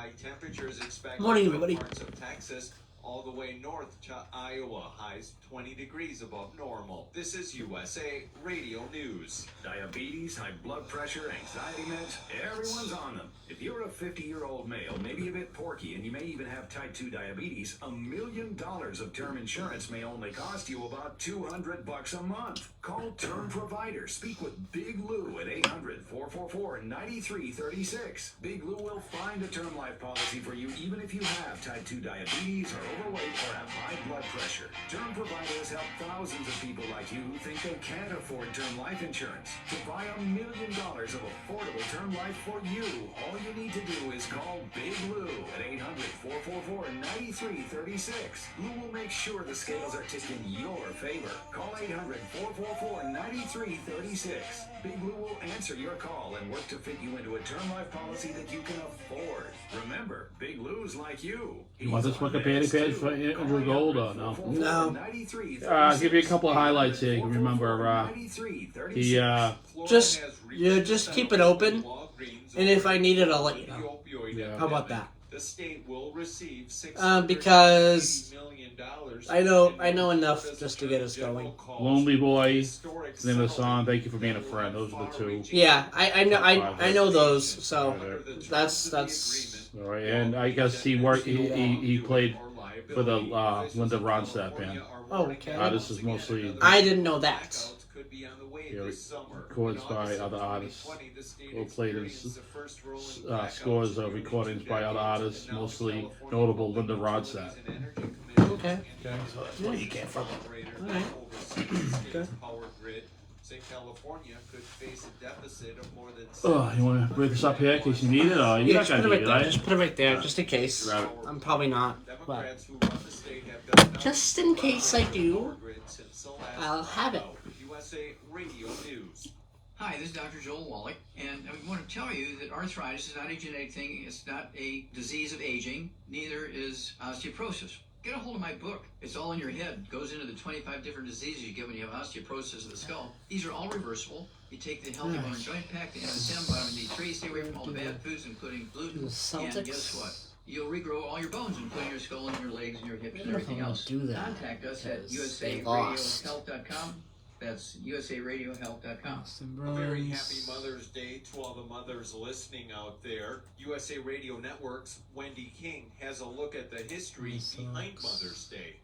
High temperatures expected Morning, in everybody. parts of Texas all the way north to Iowa. Highs 20 degrees above normal. This is USA Radio News. Diabetes, high blood pressure, anxiety meds, everyone's on them. If you're a 50-year-old male, maybe a bit porky, and you may even have type 2 diabetes, $1 million of term insurance may only cost you about $200 a month. Call Term Provider. Speak with Big Lou at 800-444-9336. Big Lou will find a term life policy for you even if you have type 2 diabetes or overweight or have high blood pressure. Term Provider has helped thousands of people like you who think they can't afford term life insurance. To buy $1 million of affordable term life for you, all you need to do is call Big Lou at 800-444-9336. Lou will make sure the scales are tipped in your favor. Call 800-444-9336. Big Lou will answer your call and work to fit you into a term life policy that you can afford. Remember, Big Lou's like you. You want this Wikipedia page for Andrew Gold or no? No. I'll give you a couple of highlights here. You can remember, he, just keep it open, and if I need it, I'll let you know. Yeah. How about that? The state will receive Because million I know enough just to get us going. Lonely Boy, the name of the song, Thank You for Being a Friend. Those are the two. Yeah, I know those. So that's All right, and I guess he played for the Linda Ronstadt band. Oh, okay. This is mostly I didn't know that. recordings by other artists. Will play scores of recordings by other artists, mostly notable Linda Ronstadt. Okay. So that's where he came from. All right. Okay. California could face a deficit of more than You want to break this up here in case you need it, or you're Yeah, not just gonna put it right need it, there. right? Just put it right there, just in case. Grab it. I'm probably not, but Democrats who run the state have done just in case I do, since the last I'll have it. USA Radio News. Hi, this is Dr. Joel Wallach, and I want to tell you that arthritis is not a genetic thing. It's not a disease of aging. Neither is osteoporosis. Get a hold of my book. It's all in your head. It goes into the 25 different diseases you get when you have osteoporosis of the skull. These are all reversible. You take the Healthy Bone and Joint Pack, the MSM, vitamin D3, stay away from all the bad foods, including gluten. The Celtics. And guess what? You'll regrow all your bones, including your skull and your legs and your hips and I don't know if everything I'm gonna else. do that, Contact us at because they lost. usaradiohealth.com. That's usaradiohealth.com. A very happy Mother's Day to all the mothers listening out there. USA Radio Network's Wendy King has a look at the history behind Mother's Day.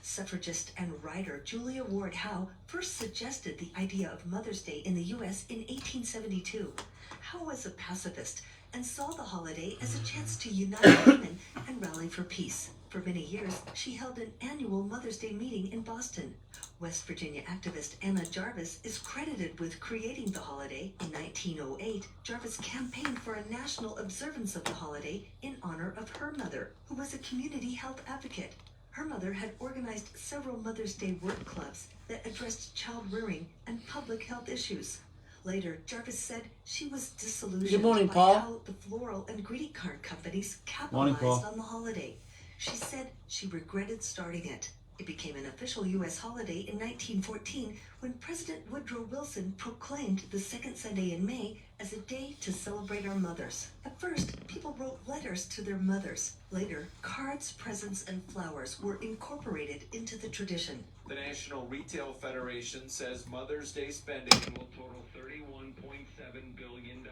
Suffragist and writer Julia Ward Howe first suggested the idea of Mother's Day in the U.S. in 1872. Howe was a pacifist and saw the holiday as a chance to unite women and rally for peace. For many years, she held an annual Mother's Day meeting in Boston. West Virginia activist Anna Jarvis is credited with creating the holiday. In 1908, Jarvis campaigned for a national observance of the holiday in honor of her mother, who was a community health advocate. Her mother had organized several Mother's Day work clubs that addressed child rearing and public health issues. Later, Jarvis said she was disillusioned Good morning, by Paul. how the floral and greeting card companies Morning, capitalized Paul. on the holiday. She said she regretted starting it. It became an official U.S. holiday in 1914 when President Woodrow Wilson proclaimed the second Sunday in May as a day to celebrate our mothers. At first, people wrote letters to their mothers. Later, cards, presents, and flowers were incorporated into the tradition. The National Retail Federation says Mother's Day spending will total $31.7 billion,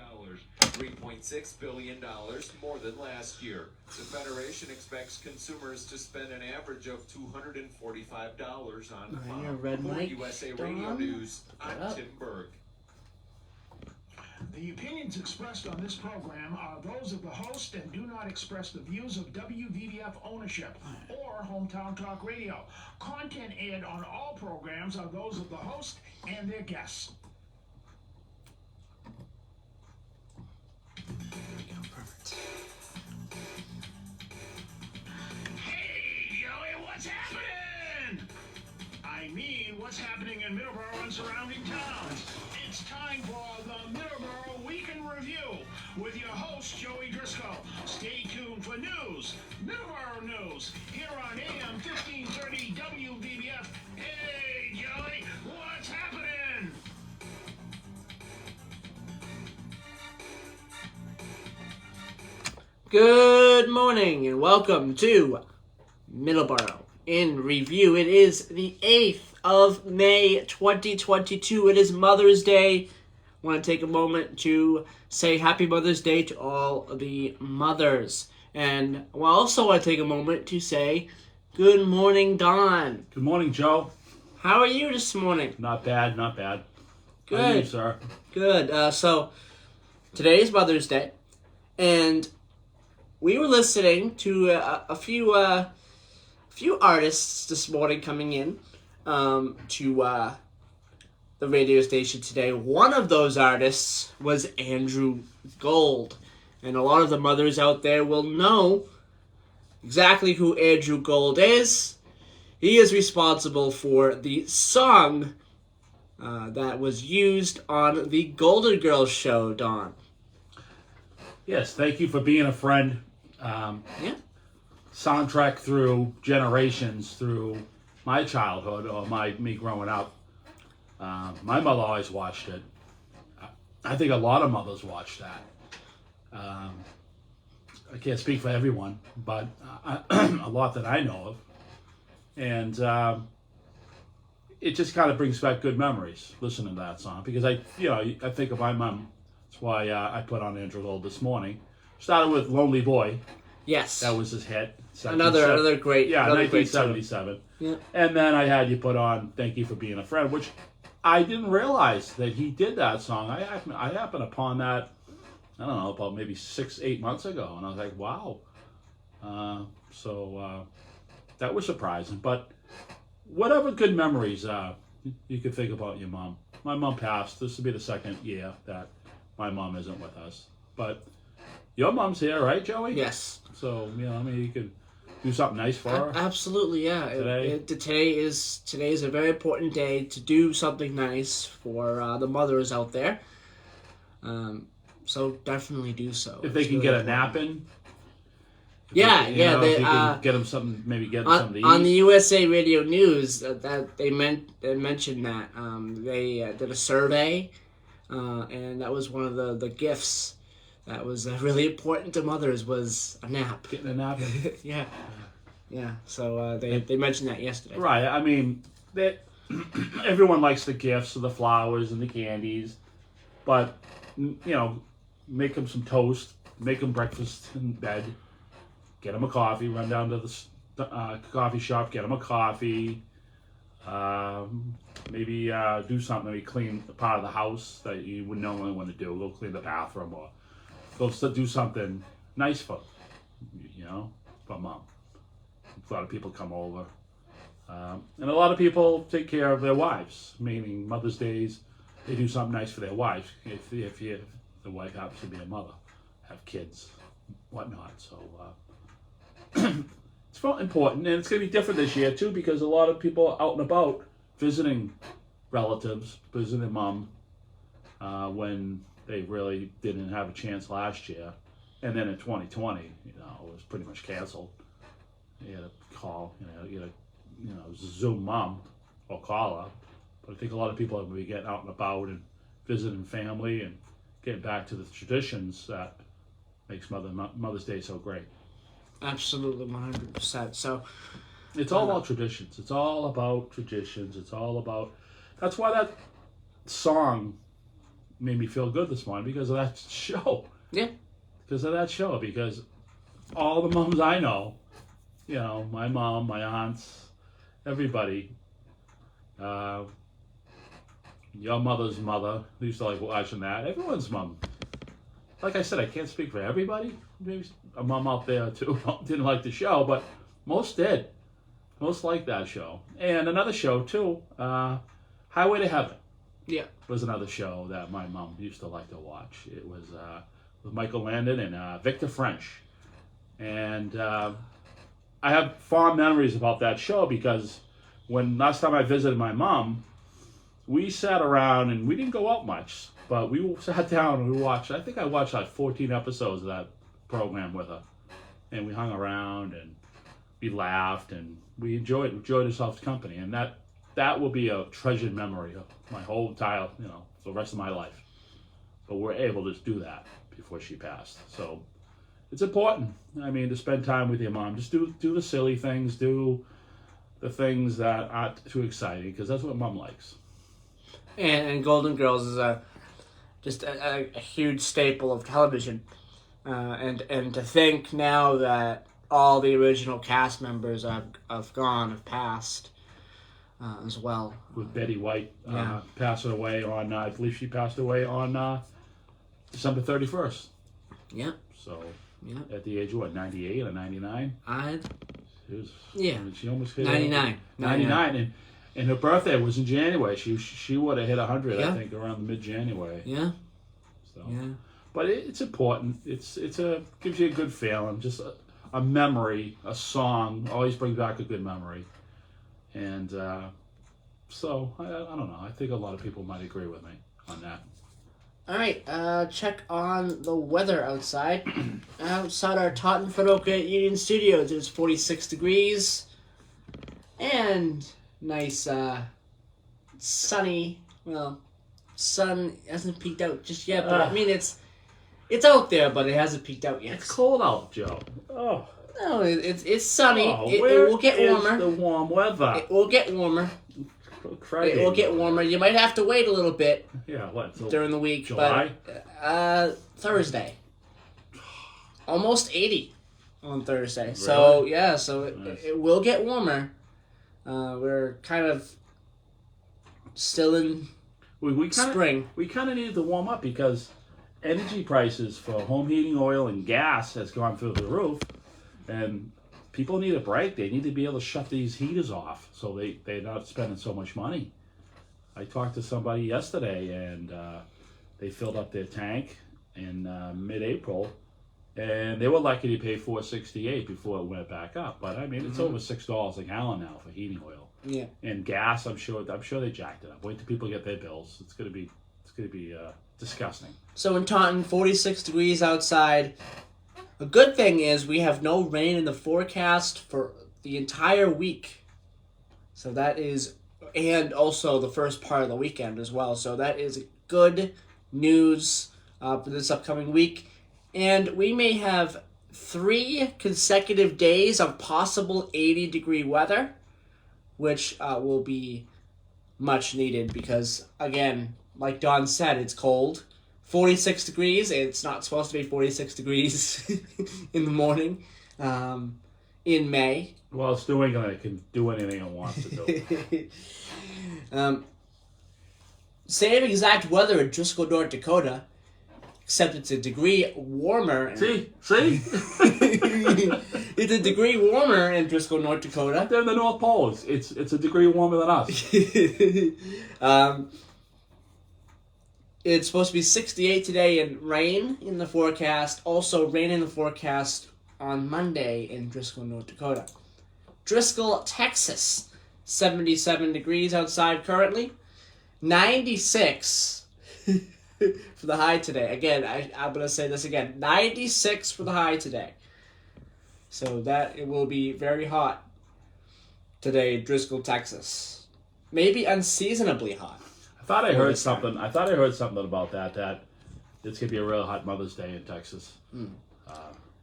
$3.6 billion more than last year. The Federation expects consumers to spend an average of $245 on Your red For mic, USA Radio Don. News, Pick it I'm up. Tim Berg. The opinions expressed on this program are those of the host and do not express the views of WVVF ownership or Hometown Talk Radio. Content aired on all programs are those of the host and their guests. Perfect. Hey, Joey, what's happening? I mean, what's happening in Middleboro and surrounding towns? It's time for the Middleboro Week in Review with your host, Joey Driscoll. Stay tuned for news, Middleboro News, here on AM 1530 WVBF. Hey, Joey, what's happening? Good Good morning and welcome to Middleboro in Review. It is the 8th of May 2022. It is Mother's Day. I want to take a moment to say Happy Mother's Day to all the mothers. And I also want to take a moment to say good morning, Don. Good morning, Joe. How are you this morning? Not bad, not bad. Good. How are you, sir? Good. So today is Mother's Day, and we were listening to a few artists this morning coming in to the radio station today. One of those artists was Andrew Gold, and a lot of the mothers out there will know exactly who Andrew Gold is. He is responsible for the song that was used on the Golden Girls show, Don. Yes, thank you for being a friend. Yeah. Soundtrack through generations, through my childhood or me growing up. My mother always watched it. I think a lot of mothers watched that. I can't speak for everyone, but a lot that I know of. And it just kind of brings back good memories listening to that song, because I think of my mom. That's why I put on Andrew Gold this morning. Started with Lonely Boy. Yes. That was his hit. Another great. Yeah, another 1977. Yeah. And then I had you put on Thank You for Being a Friend, which I didn't realize that he did that song. I happened upon that, I don't know, about maybe 6-8 months ago. And I was like, wow. So that was surprising. But whatever good memories you could think about your mom. My mom passed. This will be the second year that my mom isn't with us. But your mom's here, right, Joey? Yes. So, you could do something nice for her. Absolutely, yeah. Today is a very important day to do something nice for the mothers out there. So definitely do so. If they can get a nap in. Yeah, If they you can get them something, maybe get them something to eat. On the USA Radio News, that they mentioned that they did a survey, and that was one of the gifts that was really important to mothers, was a nap. Getting a nap in. Yeah. So they mentioned that yesterday. Right. I mean, everyone likes the gifts and the flowers and the candies, but make them some toast, make them breakfast in bed, get them a coffee, run down to the coffee shop, get them a coffee. Maybe do something. Maybe clean a part of the house that you would normally want to do. Go clean the bathroom, or go do something nice for mom. A lot of people come over, and a lot of people take care of their wives. Meaning Mother's Days, they do something nice for their wives. If the wife happens to be a mother, have kids, whatnot. So it's important, and it's going to be different this year too, because a lot of people are out and about visiting relatives, visiting mom, when they really didn't have a chance last year. And then in 2020, it was pretty much canceled. You had to call, you had to Zoom mom or call her. But I think a lot of people are going to be getting out and about and visiting family and getting back to the traditions that makes Mother's Day so great. Absolutely, 100%. So it's all about traditions. It's all about traditions. It's all about. That's why that song made me feel good this morning, because of that show. Yeah. Because of that show. Because all the moms I know, my mom, my aunts, everybody, your mother's mother, they used to like watching that. Everyone's mom. Like I said, I can't speak for everybody. Maybe a mom out there too didn't like the show, but most did. Most liked that show. And another show too, Highway to Heaven. Yeah. Was another show that my mom used to like to watch. It was with Michael Landon and Victor French. And I have fond memories about that show, because when last time I visited my mom, we sat around and we didn't go out much, but we sat down and we watched. I think I watched like 14 episodes of that program with her, and we hung around and we laughed and we enjoyed ourselves company, and that will be a treasured memory of my whole entire, for the rest of my life. But we're able to do that before she passed. So it's important. I mean, to spend time with your mom. Just do the silly things. Do the things that aren't too exciting, because that's what mom likes. And Golden Girls is just a huge staple of television. And to think now that all the original cast members have passed as well. With Betty White Yeah. passing away on, I believe she passed away on December 31st. Yeah. So, Yeah. at the age of what, 98 or 99? She almost hit 99. 99. And her birthday was in January. She would have hit 100, Yeah. I think, around mid-January. Yeah. So. Yeah. But it's important. It's gives you a good feeling. Just a memory, a song always brings back a good memory. And so I don't know. I think a lot of people might agree with me on that. All right, check on the weather outside. Outside our Taunton Hanover Union Studios, it's 46 degrees. And nice, sunny, sun hasn't peeked out just yet, but I mean, it's out there, but it hasn't peeked out yet. It's cold out, Joe. Oh. No, it's sunny. Oh, It where will get warmer. is the warm weather? It will get warmer. Friday. It will get warmer. You might have to wait a little bit Yeah, what? So during the week, July? but Thursday, almost 80 on Thursday. So yeah, so Nice. it will get warmer. We're kind of still in we kinda, spring. We kind of needed to warm up because energy prices for home heating oil and gas has gone through the roof, and people need a break. They need to be able to shut these heaters off so they're not spending so much money. I talked to somebody yesterday, and they filled up their tank in mid-April, and they were lucky to pay $4.68 before it went back up. But I mean, it's over $6 a gallon now for heating oil. Yeah. And gas, I'm sure they jacked it up. Wait till people get their bills. It's gonna be disgusting. So in Taunton, 46 degrees outside. A good thing is we have no rain in the forecast for the entire week. So that is, and also the first part of the weekend as well. So that is good news for this upcoming week. And we may have 3 consecutive days of possible 80-degree weather, which will be much needed because, again, like Don said, it's cold. 46 degrees. It's not supposed to be 46 degrees in the morning in May. Well, it's New England. It can do anything it wants to do. Same exact weather in Driscoll, North Dakota, except it's a degree warmer. See? It's a degree warmer in Driscoll, North Dakota. They're in the North Pole. It's a degree warmer than us. It's supposed to be 68 today and rain in the forecast. Also rain in the forecast on Monday in Driscoll, North Dakota. Driscoll, Texas, 77 degrees outside currently. 96 for the high today. Again, I'm going to say this again. 96 for the high today. So that it will be very hot today, Driscoll, Texas. Maybe unseasonably hot. I thought I heard something about that it's gonna be a real hot Mother's Day in Texas.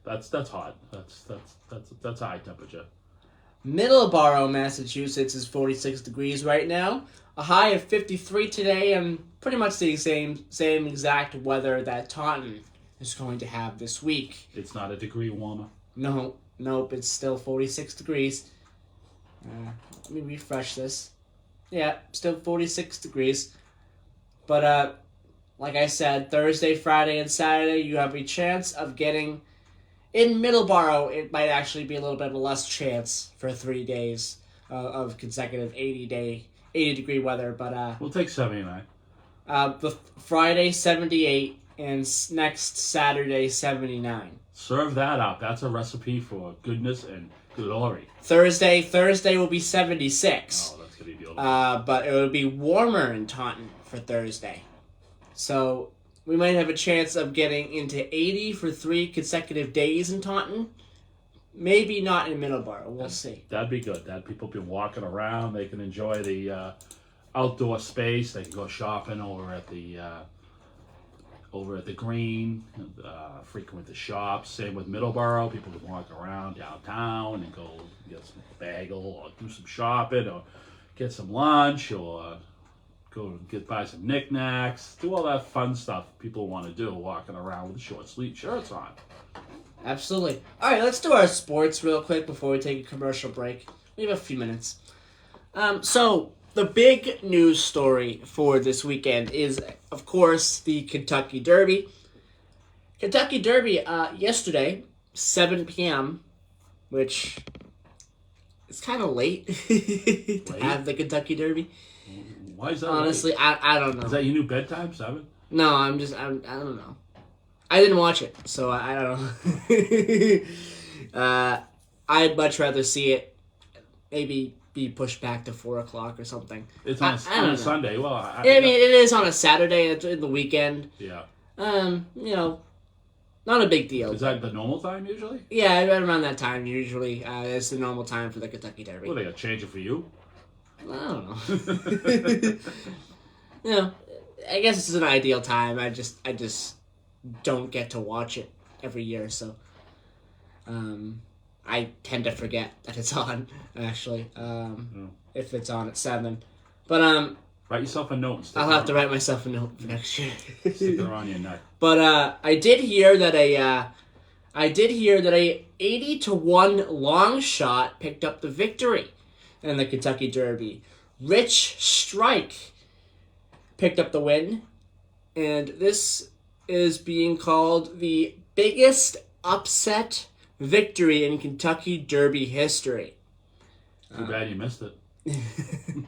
That's hot. That's high temperature. Middleboro, Massachusetts is 46 degrees right now. A high of 53 today, and pretty much the same exact weather that Taunton is going to have this week. It's not a degree warmer. Nope, it's still 46 degrees. Let me refresh this. Yeah, still 46 degrees. But, like I said, Thursday, Friday, and Saturday, you have a chance of getting... In Middleboro, it might actually be a little bit of a less chance for 3 days of consecutive 80-degree weather. But We'll take 79. the Friday, 78, and next Saturday, 79. Serve that up. That's a recipe for goodness and glory. Thursday will be 76. Oh, that's gonna be beautiful. But it will be warmer in Taunton for Thursday. So we might have a chance of getting into 80 for 3 consecutive days in Taunton. Maybe not in Middleboro. We'll see. That'd be good. That people can walking around. They can enjoy the outdoor space. They can go shopping over at the over at the Green, frequent the shops. Same with Middleboro. People can walk around downtown and go get some bagel or do some shopping or get some lunch or go buy some knickknacks. Do all that fun stuff people want to do walking around with short sleeve shirts on. Absolutely. All right, let's do our sports real quick before we take a commercial break. We have a few minutes. So the big news story for this weekend is, of course, the Kentucky Derby. Kentucky Derby yesterday, 7 p.m., which is kind of late to have the Kentucky Derby. Why is that? Honestly, I don't know. Is that your new bedtime, 7? No, I don't know. I didn't watch it, so I don't know. I'd much rather see it maybe be pushed back to 4 o'clock or something. It's on a Sunday. Well, I mean, it is on a Saturday. It's in the weekend. Yeah. Not a big deal. Is that the normal time usually? Yeah, right around that time usually. It's the normal time for the Kentucky Derby. Well, they got to change it for you. I don't know. I guess it's an ideal time. I just don't get to watch it every year, so I tend to forget that it's on, actually, if it's on at 7. But write yourself a note. I'll have to write myself a note for next year. Stick it around your neck. But I did hear that a 80-1 long shot picked up the victory in the Kentucky Derby. Rich Strike picked up the win, and this is being called the biggest upset victory in Kentucky Derby history. Too bad you missed it.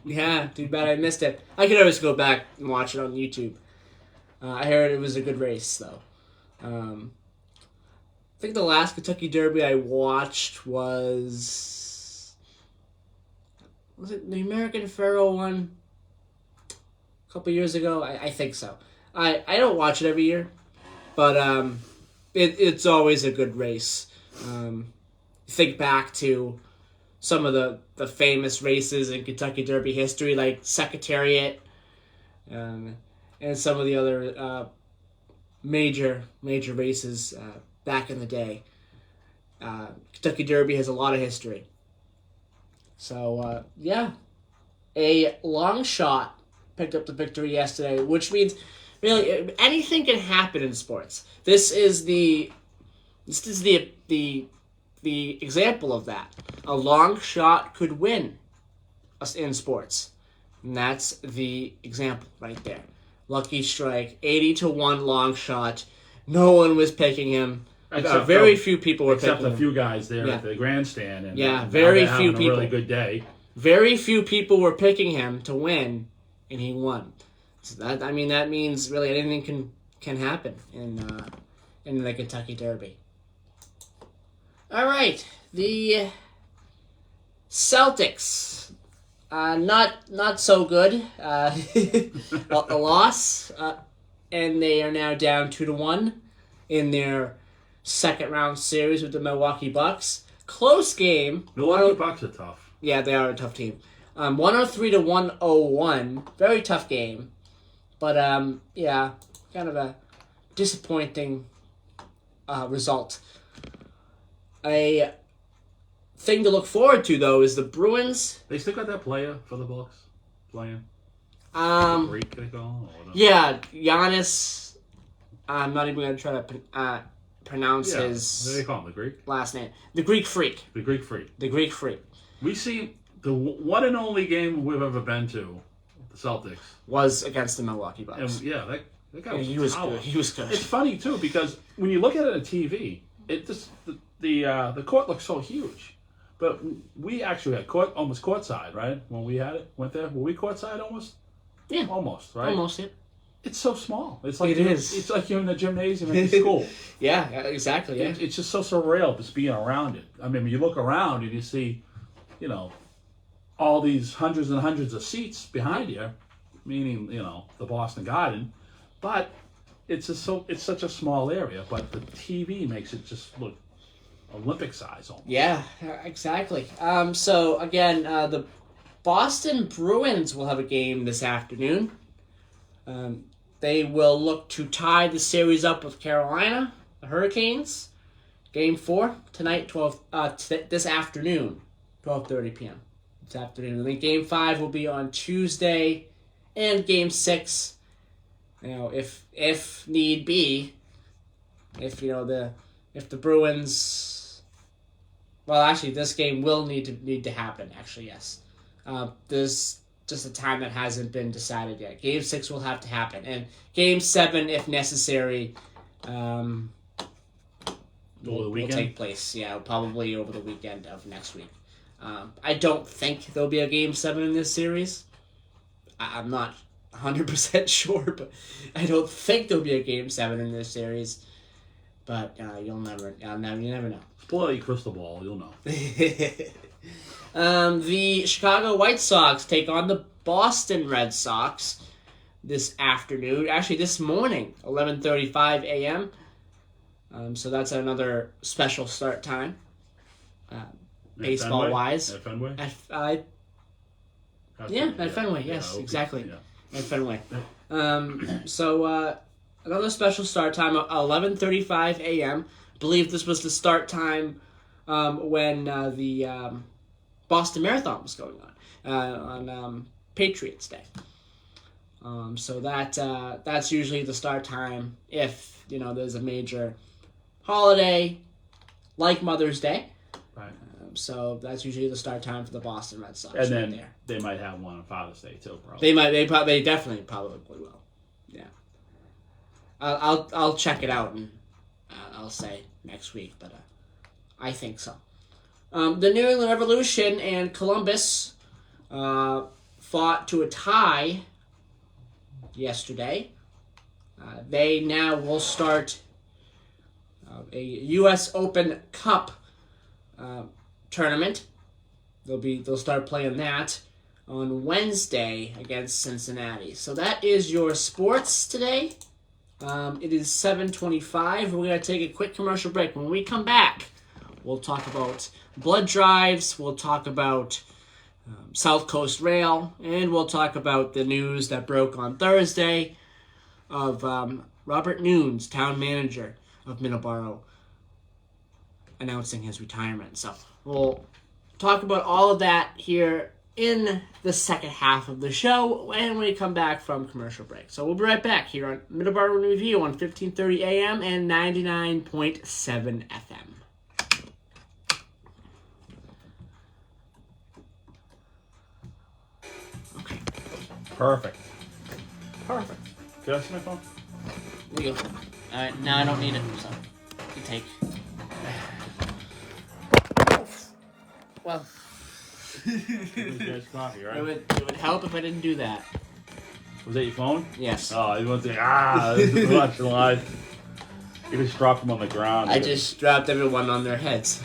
Yeah, too bad I missed it. I could always go back and watch it on YouTube. I heard it was a good race, though. I think the last Kentucky Derby I watched was it the American Pharoah one a couple years ago? I think so. I don't watch it every year, but it's always a good race. Think back to some of the famous races in Kentucky Derby history, like Secretariat, and some of the other major races back in the day. Kentucky Derby has a lot of history. So, a long shot picked up the victory yesterday, which means really anything can happen in sports. This is the example of that. A long shot could win in sports. And that's the example right there. Lucky Strike, 80-1 long shot. No one was picking him. Very few people were picking him. Except a few guys there at the grandstand. And very few people. A really good day. Very few people were picking him to win, and he won. So that means really anything can happen in the Kentucky Derby. All right, the Celtics, not so good. A loss, and they are now down 2-1 in their second round series with the Milwaukee Bucks. Close game. Milwaukee Bucks are tough. Yeah, they are a tough team. 103-101, very tough game, but kind of a disappointing result. A thing to look forward to, though, is the Bruins. They still got that player for the Bucks playing. Greek, they call him? Yeah, Giannis. I'm not even going to try to pronounce his what do they call him, the Greek? last name. The Greek Freak. The Greek Freak. The Greek Freak. We see the one and only game we've ever been to, the Celtics. Was against the Milwaukee Bucks. And that guy was he was power. good. He was good. It's funny, too, because when you look at it on TV, the court looks so huge. But we actually had almost courtside, right? When we went there, were we courtside almost? Yeah. Almost, right? Almost, yeah. It's so small. It's like It's like you're in the gymnasium at the school. Yeah, exactly. Yeah. It's just so surreal just being around it. I mean, when you look around and you see, all these hundreds and hundreds of seats behind you, meaning, the Boston Garden, but it's such a small area. But the TV makes it just look Olympic size almost. Yeah, exactly. So again, the Boston Bruins will have a game this afternoon. they will look to tie the series up with Carolina, the Hurricanes. Game 4 tonight, this afternoon, 12:30 p.m. this afternoon. And then Game 5 will be on Tuesday, and Game 6, if need be, if the Bruins, well, actually, this game will need to happen. Actually, yes, there's just a time that hasn't been decided yet. Game 6 will have to happen, and Game 7, if necessary, will take place. Yeah, probably over the weekend of next week. I don't think there'll be a Game 7 in this series. I'm not 100% sure, but I don't think there'll be a Game 7 in this series. But you never know. Pull out your crystal ball, you'll know. The Chicago White Sox take on the Boston Red Sox this afternoon. Actually, this morning, 11:35 a.m. So that's another special start time, baseball-wise. At Fenway? At Fenway, yes, okay. Exactly. Yeah. At Fenway. So another special start time, 11:35 a.m. I believe this was the start time when the Boston Marathon was going on Patriots Day. So that's usually the start time if there's a major holiday like Mother's Day. Right. So that's usually the start time for the Boston Red Sox. And then they might have one on Father's Day too. Probably. They definitely probably will. Yeah. I'll check it out and I'll say next week, but I think so. The New England Revolution and Columbus fought to a tie yesterday. They now will start a U.S. Open Cup tournament. They'll start playing that on Wednesday against Cincinnati. So that is your sports today. It is 7:25. We're going to take a quick commercial break. When we come back, we'll talk about blood drives. We'll talk about South Coast Rail, and we'll talk about the news that broke on Thursday of Robert Nunes, town manager of Middleboro, announcing his retirement. So we'll talk about all of that here in the second half of the show when we come back from commercial break. So we'll be right back here on Middleboro Review on 1530 AM and 99.7 FM. Okay. Perfect. Can I see my phone? There you go. Alright, now I don't need it, so you take. Well, Coffee, right? it would help if I didn't do that. Was that your phone? Yes. Oh, you want to say, this is watching live. You just dropped them on the ground. I just dropped everyone on their heads.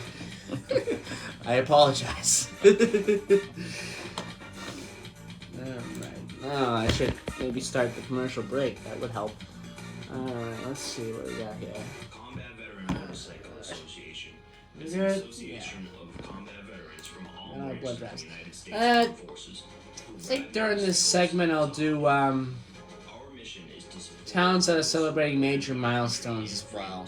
I apologize. Alright. Oh, I should maybe start the commercial break. That would help. Alright, let's see what we got here. Combat Veteran Motorcycle Association. We It's good? an association of combat veterans from all blood branches of drives. the United States Armed Forces. I think during this segment I'll do Our mission is to support towns that are celebrating major milestones as well.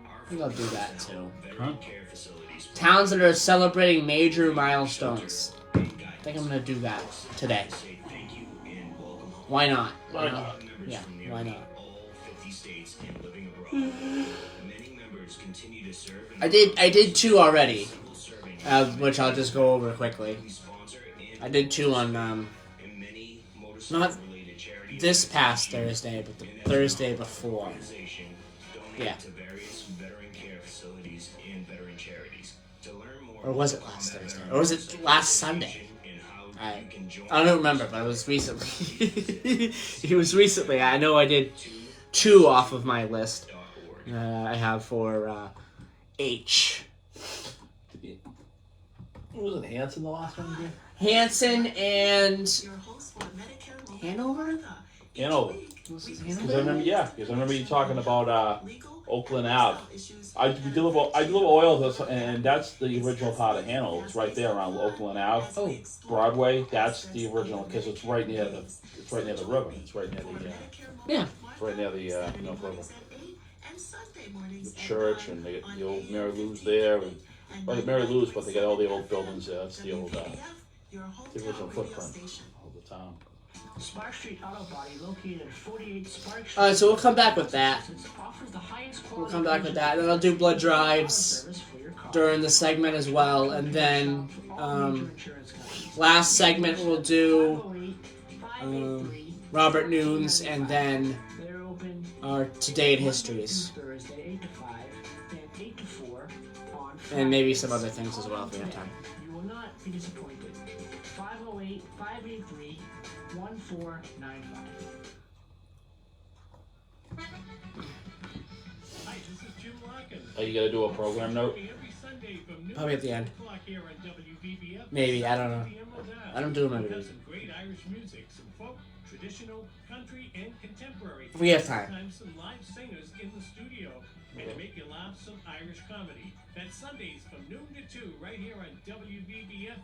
I think I'll do that too. Huh? care facilities. Towns that are celebrating major milestones. I think I'm gonna do that today. Say thank you and welcome home. Why not? Why not? Members Yeah, from why nearly not? all 50 states and living abroad. Many members continue to serve in I did 2 already, simple serving which I'll just go over quickly. we sponsor and I did 2 on and many not motorcycle-related charities. this past Thursday, but the Thursday before. Organization donate Yeah. to various veteran care facilities and veteran charities. To learn more Or was it about last Combat Thursday? Veteran Or was it last Sunday? and how I you can join I don't remember, but it was recently. It was recently. I know I did 2 off of my list. .org. I have for H. Was it Hanson the last one you did? Hanson and Your host for Medicare will Hanover? Florida. Each Hanover. week, Was it we Hanover? Because I remember you talking about legal Oakland Ave. I deliver oil, and that's the original part of Hanover. It's right there around Oakland Ave. Oh. Broadway. That's the original because it's right near the river. It's right near the Yeah. river. The church, and they get the old Mary Lou's there, and Mary Lou's, but they got all the old buildings there. That's the old the original footprint of the town. Spark Street Auto Body, located at 48 Spark Street. Alright, so we'll come back with that. Offers the highest We'll quality come back with that. Then I'll do blood drives during the segment as well. And then last segment we'll do Robert Noons and then our Today in Histories. And maybe some other things as well if we have time. You will not be disappointed. 508-583-1495. Hi, this is Jim Larkin. Are you gonna do a program note? Every Sunday from noon Probably at the end. to 4 o'clock here on WBBF. Maybe, I don't know. I don't do them We every have week. some great Irish music, some folk, traditional, country, and contemporary. If we have time. Sometimes some live singers in the studio. And to make you laugh, some Irish comedy. That's Sundays from noon to 2 right here on WBBF.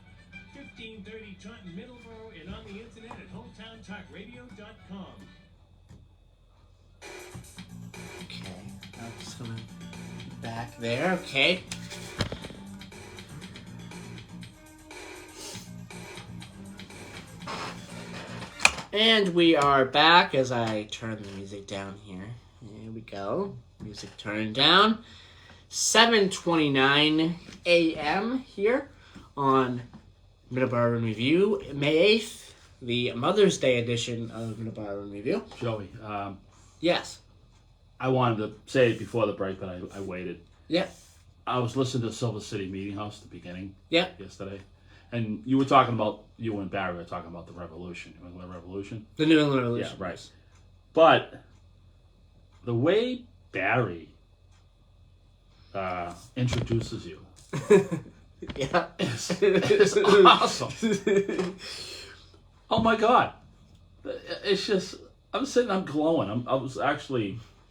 1530 Taunton, Middleboro, and on the internet at hometowntalkradio.com. Okay, I'm just gonna back there. Okay. And we are back as I turn the music down here. Here we go. Music turned down. 7:29 a.m. here on Middleboro in Review, May 8th, the Mother's Day edition of Middleboro in Review. Joey, Yes. I wanted to say it before the break, but I waited. Yeah. I was listening to Silver City Meeting House at the beginning Yeah. yesterday, and you and Barry were talking about the revolution. You remember the revolution? The New England Revolution. Yeah, right. But the way Barry introduces you Yeah. is awesome. Oh my God. It's just, I'm glowing.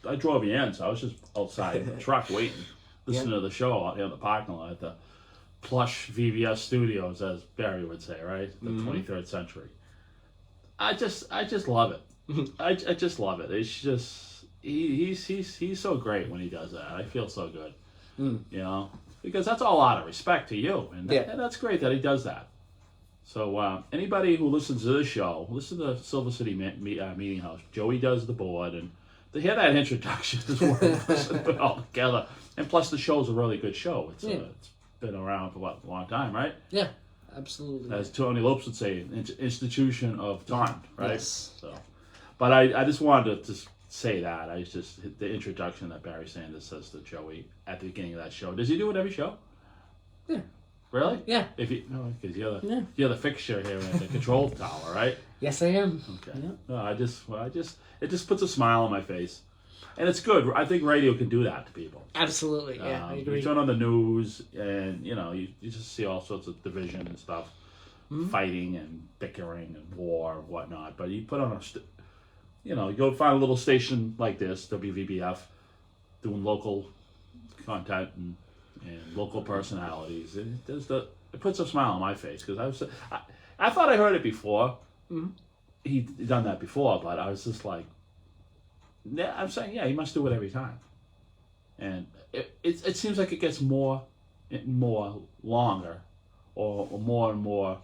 I drove you in, so I was just outside in the truck waiting, listening to the show out here in the parking lot at the plush VBS studios, as Barry would say, right? The 23rd century. I just love it. I just love it. It's just, he's so great when he does that. I feel so good, you know, because that's all out of respect to you. And that's great that he does that. So anybody who listens to this show, listen to Silver City Meeting House. Joey does the board, and to hear that introduction is worth listening to it all together. And plus, the show's a really good show. It's been around for a long time, right? Yeah, absolutely. As Tony Lopes would say, institution of time, right? Yes. So, but I just wanted to just say that. I just the introduction that Barry Sanders says to Joey at the beginning of that show. Does he do it every show? Yeah. Really? Yeah. Because you're the fixture here at the control tower, right? Yes, I am. Okay. Yeah. No, it just puts a smile on my face, and it's good. I think radio can do that to people. Absolutely. Yeah, I agree. You turn on the news, and you just see all sorts of division and stuff, fighting and bickering and war and whatnot. But you put on you go find a little station like this, WVBF, doing local content and local personalities. It puts a smile on my face because I thought I heard it before. Mm-hmm. He'd done that before, but I was just like, I'm saying, he must do it every time. And it seems like it gets more longer, or more and more,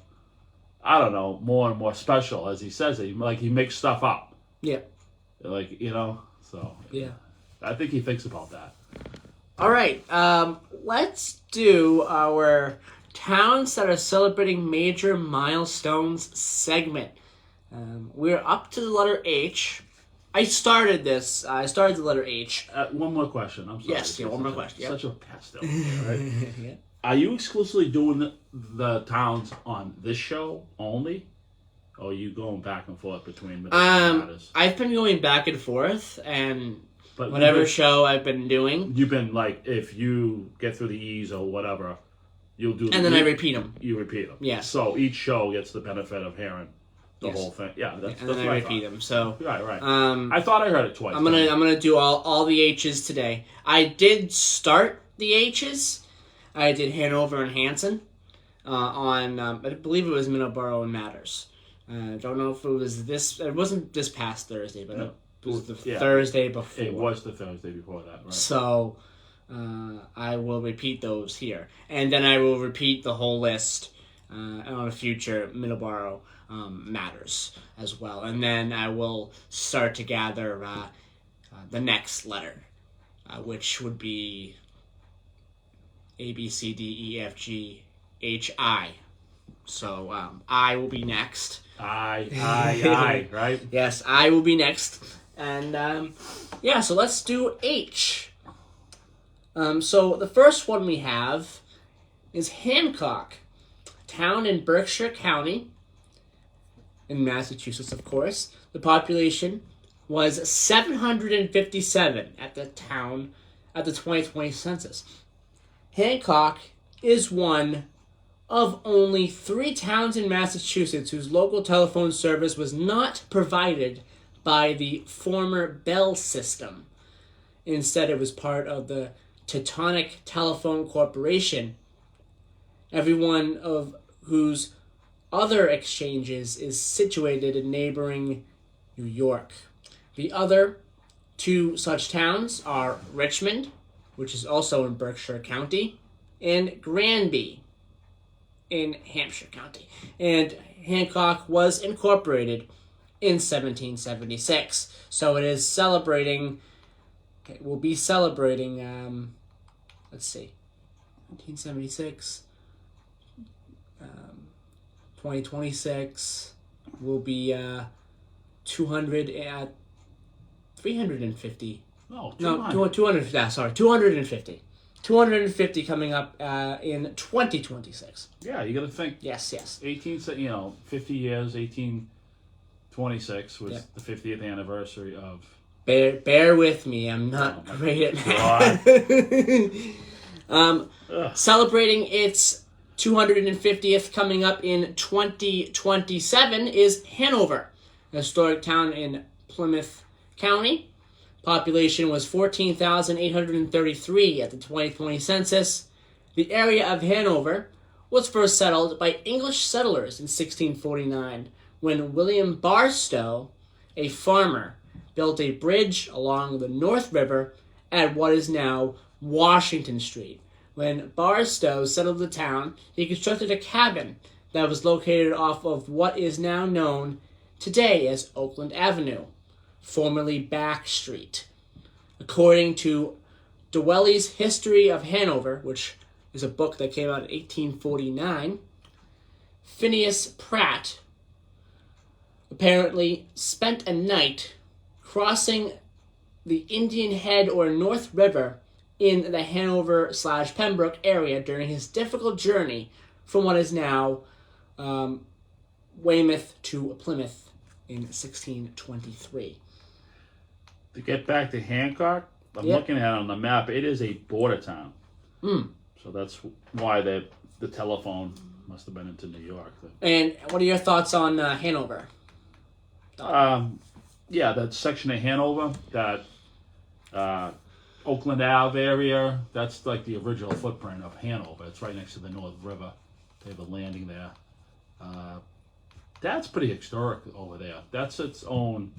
I don't know, more and more special as he says it. Like he makes stuff up. Yeah. Like, so. Yeah. I think he thinks about that. All right. Let's do our towns that are celebrating major milestones segment. We're up to the letter H. I started this. I started the letter H. One more question. I'm sorry. Yes, one more question. Yep. Such a pastel, right? Yeah. Are you exclusively doing the towns on this show only? Or are you going back and forth between the artists? I've been going back and forth, and But whatever show I've been doing. You've been like, if you get through the E's or whatever, you'll do. And then I repeat them. You repeat them. Yeah. So each show gets the benefit of hearing the Yes. whole thing. Yeah, that's and that's then what I I repeat thought. them. So Right. um, I thought I heard it twice. I'm gonna do all the H's today. I did start the H's. I did Hanover and Hanson on I believe it was Middleboro and Matters. I don't know if it was this. It wasn't this past Thursday, but No. it was the Yeah. Thursday before. It was the Thursday before that, right? So I will repeat those here, and then I will repeat the whole list on a future Middleboro Matters as well, and then I will start to gather the next letter, which would be A, B, C, D, E, F, G, H, I. So I will be next. I, right? Yes, I will be next. And yeah, so let's do H. So the first one we have is Hancock, town in Berkshire County, in Massachusetts, of course. The population was 757 at the 2020 census. Hancock is one of only 3 towns in Massachusetts whose local telephone service was not provided by the former Bell system. Instead, it was part of the Teutonic Telephone Corporation, every one of whose other exchanges is situated in neighboring New York. The other 2 such towns are Richmond, which is also in Berkshire County, and Granby in Hampshire County. And Hancock was incorporated in 1776. So it is celebrating, we'll be celebrating, let's see, 1976, 2026 will be 350. No, 200. Yeah, sorry, 250. 250 coming up in 2026. Yeah, you got to think. Yes. 50 years, 1826 was Yep. the 50th anniversary of. Bear with me, I'm not Oh, my great at math. Celebrating its 250th coming up in 2027 is Hanover, a historic town in Plymouth County. Population was 14,833 at the 2020 census. The area of Hanover was first settled by English settlers in 1649 when William Barstow, a farmer, built a bridge along the North River at what is now Washington Street. When Barstow settled the town, he constructed a cabin that was located off of what is now known today as Oakland Avenue, formerly Back Street. According to Dwelly's History of Hanover, which is a book that came out in 1849, Phineas Pratt apparently spent a night crossing the Indian Head or North River in the Hanover/Pembroke area during his difficult journey from what is now Weymouth to Plymouth in 1623. To get back to Hancock, I'm looking at it on the map. It is a border town. So that's why the telephone must have been into New York. And what are your thoughts on Hanover? Yeah, that section of Hanover, that Oakland Ave area, that's like the original footprint of Hanover. It's right next to the North River. They have a landing there. That's pretty historic over there. That's its own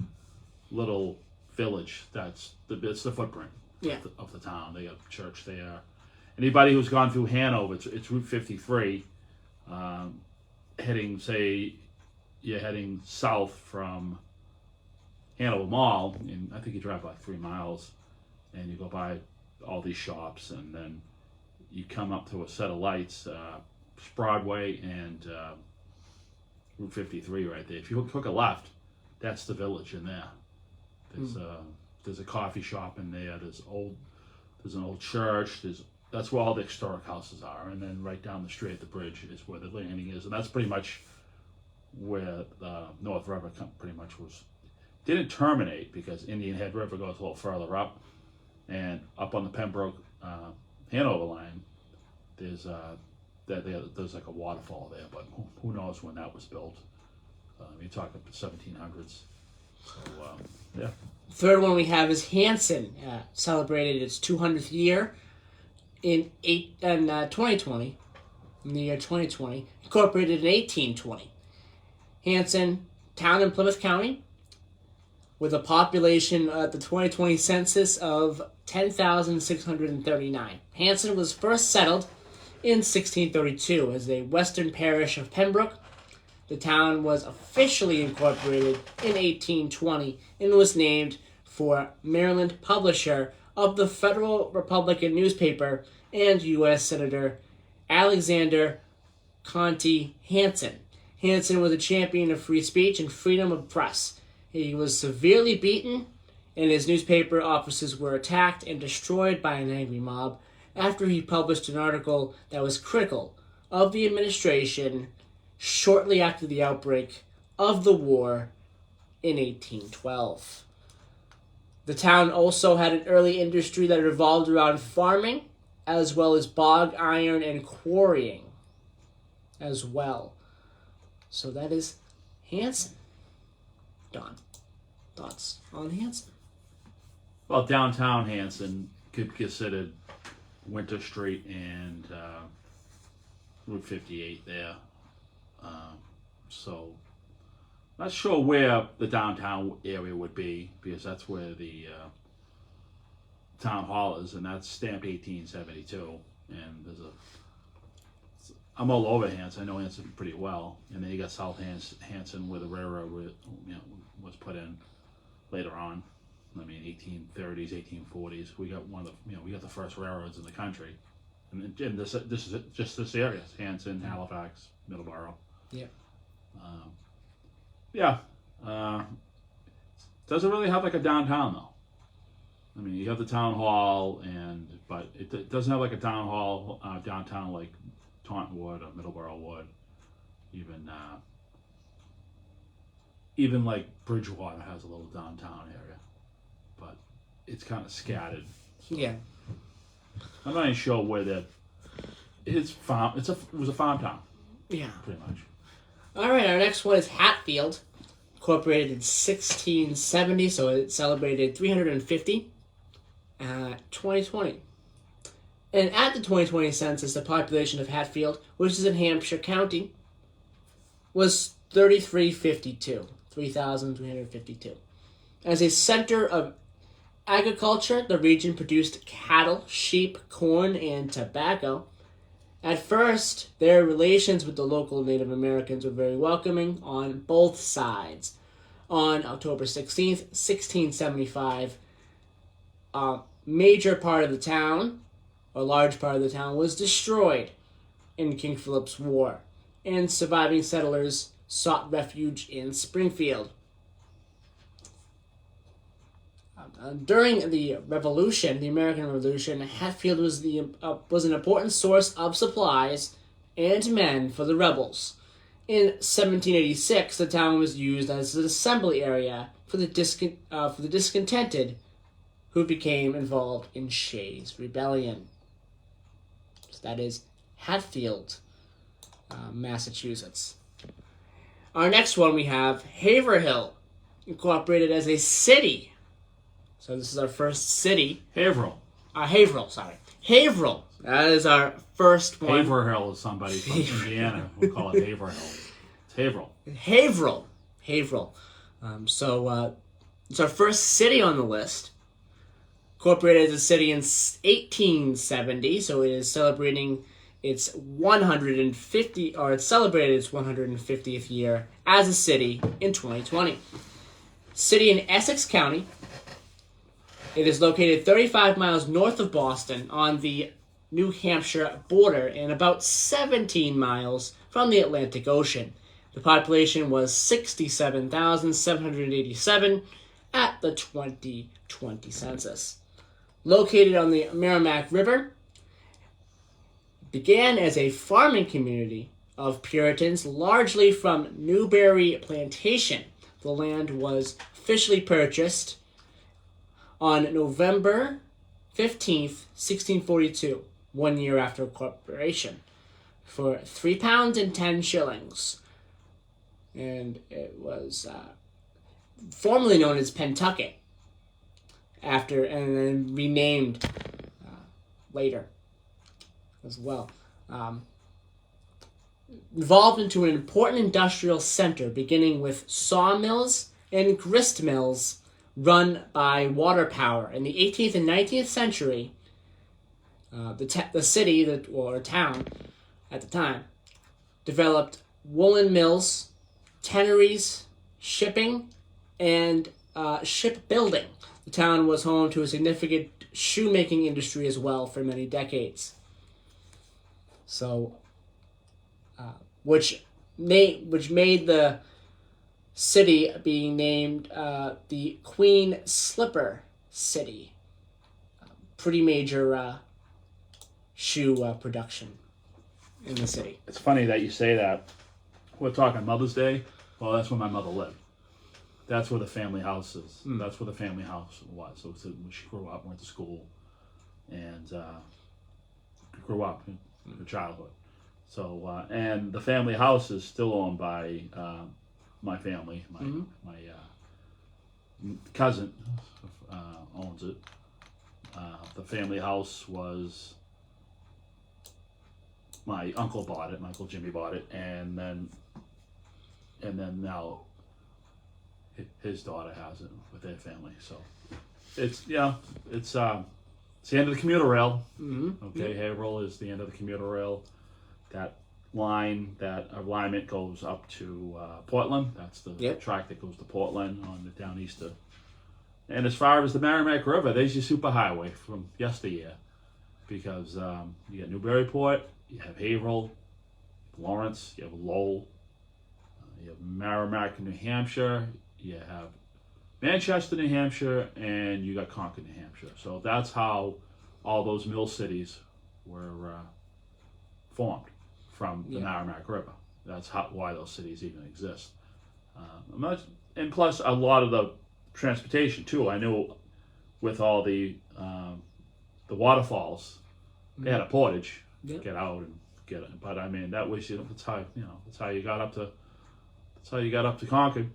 little village. It's the footprint of the town. They have a church there. Anybody who's gone through Hanover, it's Route 53, you're heading south from Hanover Mall, and I think you drive like 3 miles, and you go by all these shops, and then you come up to a set of lights, Broadway and Route 53 right there. If you hook a left, that's the village in there. There's a coffee shop in there. There's an old church. That's where all the historic houses are, and then right down the street at the bridge is where the landing is, and that's pretty much where the North River pretty much didn't terminate, because Indian Head River goes a little further up, and up on the Pembroke Hanover line, there's like a waterfall there, but who knows when that was built. You're talking 1700s. So, yeah. Third one we have is Hanson, celebrated its 200th year in 2020. In the year 2020, incorporated in 1820. Hanson, town in Plymouth County, with a population at the 2020 census of 10,639. Hanson was first settled in 1632 as a western parish of Pembroke. The town was officially incorporated in 1820 and was named for Maryland publisher of the Federal Republican newspaper and U.S. Senator Alexander Conti Hanson. Hanson was a champion of free speech and freedom of press. He was severely beaten, and his newspaper offices were attacked and destroyed by an angry mob after he published an article that was critical of the administration shortly after the outbreak of the war in 1812. The town also had an early industry that revolved around farming, as well as bog iron and quarrying as well. So that is Hanson. Don, thoughts on Hanson? Well, downtown Hanson could be considered Winter Street and Route 58 there. So, not sure where the downtown area would be, because that's where the town hall is, and that's stamped 1872. And I'm all over Hanson. I know Hanson pretty well. And then you got South Hanson, where the railroad was put in later on. I mean, 1830s, 1840s. We got we got the first railroads in the country. And this is just this area: Hanson, Halifax, Middleboro. Yeah. Doesn't really have like a downtown though. I mean, you have the town hall, but it doesn't have like a town hall downtown like Taunton would or Middleboro would. Even like Bridgewater has a little downtown area, but it's kind of scattered. So Yeah. I'm not even sure where that. It was a farm town. Yeah. Pretty much. All right, our next one is Hatfield, incorporated in 1670, so it celebrated 350. 2020. And at the 2020 census, the population of Hatfield, which is in Hampshire County, was 3,352. As a center of agriculture, the region produced cattle, sheep, corn, and tobacco. At first, their relations with the local Native Americans were very welcoming on both sides. On October 16th, 1675, a major part of the town, a large part of the town, was destroyed in King Philip's War, and surviving settlers sought refuge in Springfield. During the Revolution, the American Revolution, Hatfield was an important source of supplies and men for the rebels. In 1786, the town was used as an assembly area for the discontented who became involved in Shays' Rebellion. So that is Hatfield, Massachusetts. Our next one we have Haverhill, incorporated as a city. So this is our first city. Haverhill. Haverhill. That is our first one. Haverhill is somebody from Indiana. We call it Haverhill. It's Haverhill. Haverhill. It's our first city on the list. Incorporated as a city in 1870, so it is celebrating its 150th year as a city in 2020. City in Essex County. It is located 35 miles north of Boston on the New Hampshire border and about 17 miles from the Atlantic Ocean. The population was 67,787 at the 2020 census. Located on the Merrimack River, began as a farming community of Puritans, largely from Newberry Plantation. The land was officially purchased on November 15th, 1642, 1 year after incorporation, for £3 and 10 shillings. and it was formerly known as Pentucket, and then renamed later as well. Evolved into an important industrial center, beginning with sawmills and grist mills run by water power. In the 18th and 19th century, the city, or town at the time, developed woolen mills, tanneries, shipping, and shipbuilding. The town was home to a significant shoemaking industry as well for many decades. So, which made the city being named the Queen Slipper City. Pretty major shoe production in the city. It's funny that you say that. We're talking Mother's Day. Well, that's where my mother lived. That's where the family house is. That's where the family house was. So she grew up, went to school, and grew up in her childhood. So, and the family house is still owned by my family. My cousin owns it. The family house was, my uncle bought it. My Uncle Jimmy bought it, and then now his daughter has it with their family. So it's it's the end of the commuter rail. Okay, Haverhill is the end of the commuter rail. That alignment goes up to Portland. That's the track that goes to Portland on the down easter. And as far as the Merrimack River, there's your superhighway from yesteryear, because you got Newburyport, you have Haverhill, Lawrence, you have Lowell, you have Merrimack, New Hampshire, you have Manchester, New Hampshire, and you got Concord, New Hampshire. So that's how all those mill cities were formed, from the Merrimack River. That's why those cities even exist. And plus, a lot of the transportation too. I knew with all the waterfalls, they had a portage to get out and get it. But I mean, that was that's how you got up to Concord.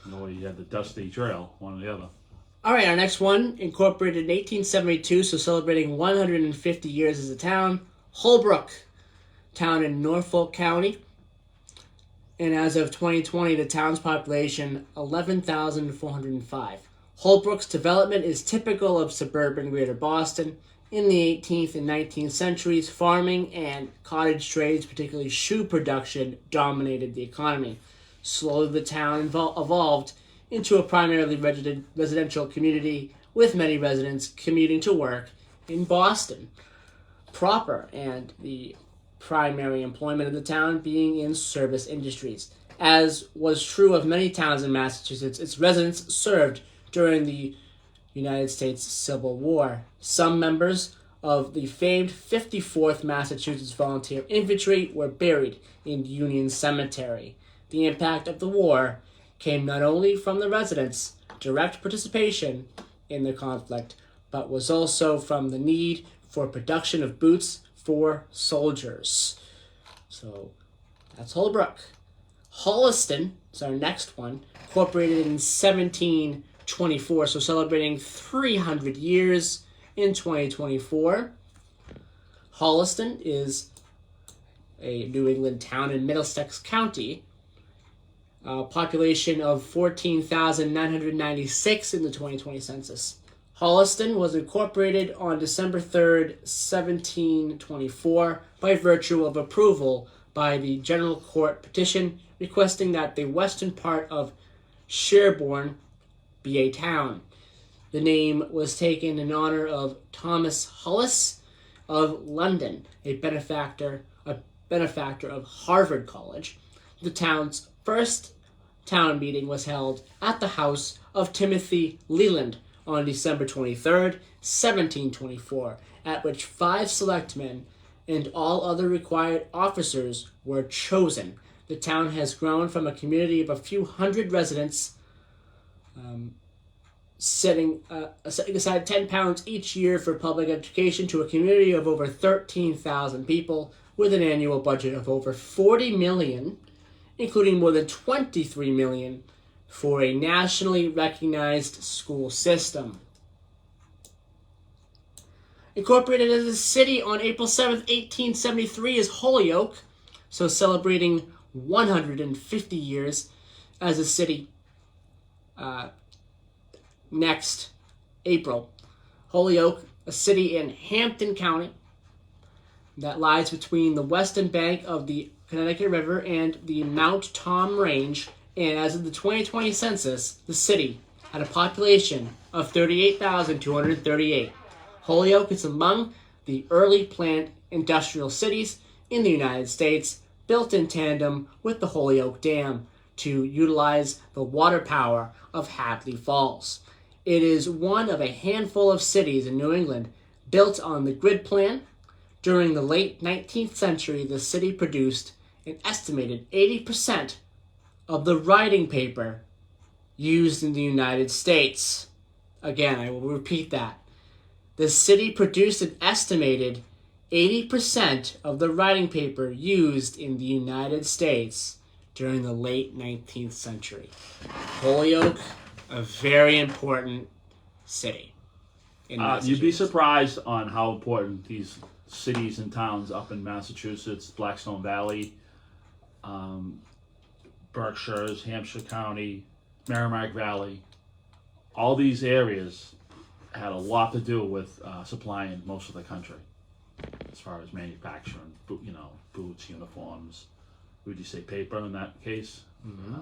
You had the Dusty Trail, one or the other. All right, our next one, incorporated in 1872, so celebrating 150 years as a town, Holbrook, town in Norfolk County. And as of 2020, the town's population, 11,405. Holbrook's development is typical of suburban Greater Boston. In the 18th and 19th centuries, farming and cottage trades, particularly shoe production, dominated the economy. Slowly, the town evolved into a primarily residential community, with many residents commuting to work in Boston proper, and the primary employment of the town being in service industries. As was true of many towns in Massachusetts, its residents served during the United States Civil War. Some members of the famed 54th Massachusetts Volunteer Infantry were buried in Union Cemetery. The impact of the war came not only from the residents' direct participation in the conflict, but was also from the need for production of boots for soldiers. So that's Holbrook. Holliston is our next one, incorporated in 1724, so celebrating 300 years in 2024. Holliston is a New England town in Middlesex County. Population of 14,996 in the 2020 census. Holliston was incorporated on December 3rd, 1724, by virtue of approval by the General Court petition requesting that the western part of Sherborne be a town. The name was taken in honor of Thomas Hollis of London, a benefactor of Harvard College. The town's first town meeting was held at the house of Timothy Leland on December 23rd, 1724, at which 5 selectmen and all other required officers were chosen. The town has grown from a community of a few hundred residents, setting aside £10 each year for public education, to a community of over 13,000 people with an annual budget of over $40 million including more than $23 million for a nationally recognized school system. Incorporated as a city on April 7th, 1873 is Holyoke, so celebrating 150 years as a city next April. Holyoke, a city in Hampton County that lies between the western bank of the Connecticut River and the Mount Tom Range, and as of the 2020 census, the city had a population of 38,238. Holyoke is among the early planned industrial cities in the United States, built in tandem with the Holyoke Dam to utilize the water power of Hadley Falls. It is one of a handful of cities in New England built on the grid plan. During the late 19th century, the city produced an estimated 80% of the writing paper used in the United States. Again, I will repeat that. The city produced an estimated 80% of the writing paper used in the United States during the late 19th century. Holyoke, a very important city. You'd be surprised on how important these cities and towns up in Massachusetts, Blackstone Valley, Berkshires, Hampshire County, Merrimack Valley, all these areas had a lot to do with supplying most of the country as far as manufacturing, boots, uniforms. Would you say paper in that case? Mm-hmm.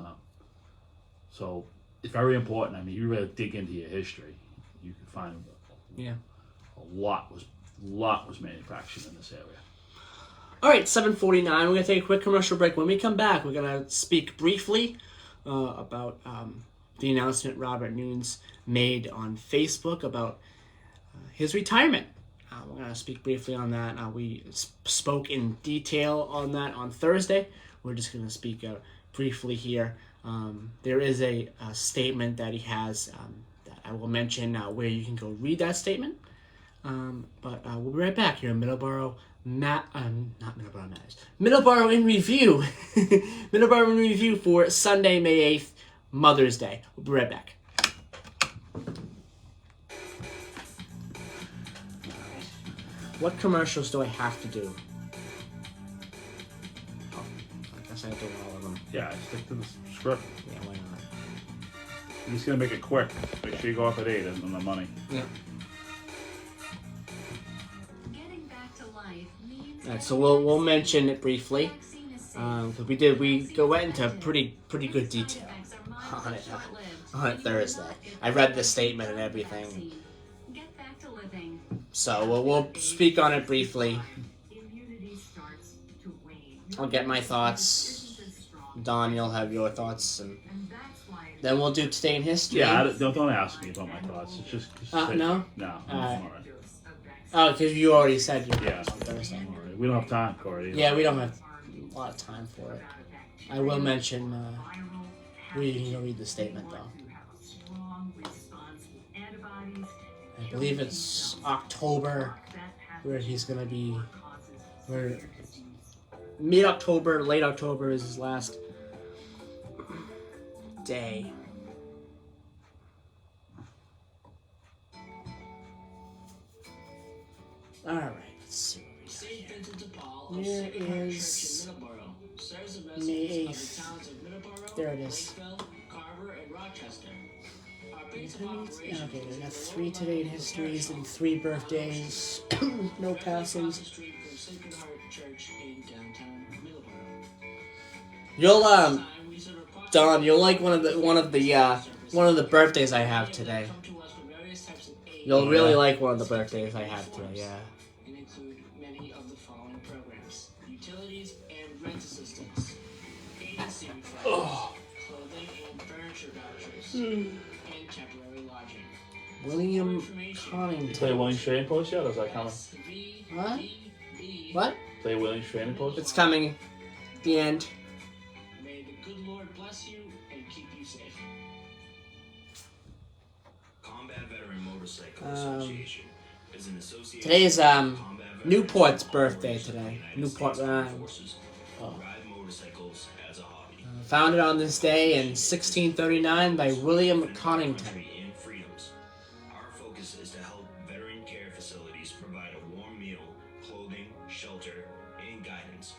So it's very important. I mean, you really dig into your history, you can find a lot was manufactured in this area. All right, 7:49. We're going to take a quick commercial break. When we come back, we're going to speak briefly about the announcement Robert Nunes made on Facebook about his retirement. We're going to speak briefly on that. We spoke in detail on that on Thursday. We're just going to speak briefly here. There is a statement that he has that I will mention where you can go read that statement. But we'll be right back here in Middleboro. Not Middleboro Matters. Middleboro in Review. Middleboro in Review for Sunday, May 8th, Mother's Day. We'll be right back. What commercials do I have to do? Oh, I guess I have to do all of them. Yeah, stick to the script. Yeah, why not? I'm just gonna make it quick. Make sure you go off at 8 on the money. Yeah. Getting back to life means Alright, so we'll mention it briefly. Because we went into pretty good detail on it Thursday. I read the statement and everything. Get back to living. So we'll speak on it briefly. Immunity starts to wane. I'll get my thoughts. Don, you'll have your thoughts, and then we'll do Today in History. Yeah, don't ask me about my thoughts. It's just no? No. All right. All right. Oh, because you already said your Yeah. thoughts on Thursday. All right. We don't have time, Corey. Yeah, we don't have a lot of time for it. I will mention where you can go read the statement, though. I believe it's October, where he's going to be, where mid-October, late October is his last day. Alright, let's see what we St. Vincent de Paul got of here. Sacred Here Heart is Church in Middleboro serves the May residents 8th. of the towns of Middleboro, There it is. Lakeville, Carver, and Rochester. Our base of Okay, operations we got 3 Today in Histories and 3 birthdays. No passings. across the street from Sacred Heart Church in downtown Middleboro. You'll Time we serve approximately Don, you'll like one of the birthdays I have today. come to us from various types of aid You'll really like one of the birthdays I have today, yeah. and include many of the following programs: utilities and rent assistance, agency referrals, clothing and furniture vouchers, and temporary lodging. William Play Connington. Williams Trading Post yet? Or is that coming? What? SVB. What? Play Williams Trading Post? It's coming. The end. May the good Lord bless you and keep you safe. Combat Veteran Motorcycle Association is an association. Today's of combat veterans Newport's of all birthday branches of the today. United Newport States Armed Rhyme. Forces who Oh. ride motorcycles as a hobby. Founded on this day in 1639 by William Connington. And freedoms. Our focus is to help veteran care facilities provide a warm meal, clothing, shelter, and guidance,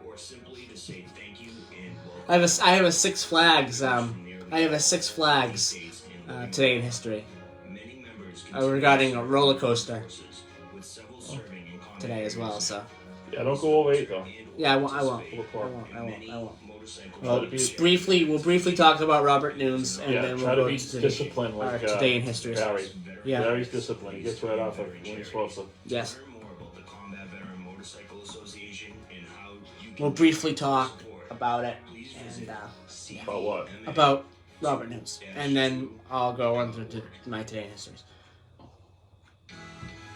or simply to say thank you and welcome. I have a Six Flags. Today in history Many members regarding a roller coaster with several serving in combat today as well. So Yeah, don't go over 8 though. yeah, I won't. motorcycle Well, we'll briefly talk about Robert Nunes, and Yeah, then try we'll to go be to disciplined our like today in history. Barry. Yeah. Barry's disciplined. He gets right off of when he's supposed to. Yes, Learn more about the Combat Veteran Motorcycle Association and how you can we'll briefly talk about it and About what? about Robert Nunes, and then I'll go on to my today in histories.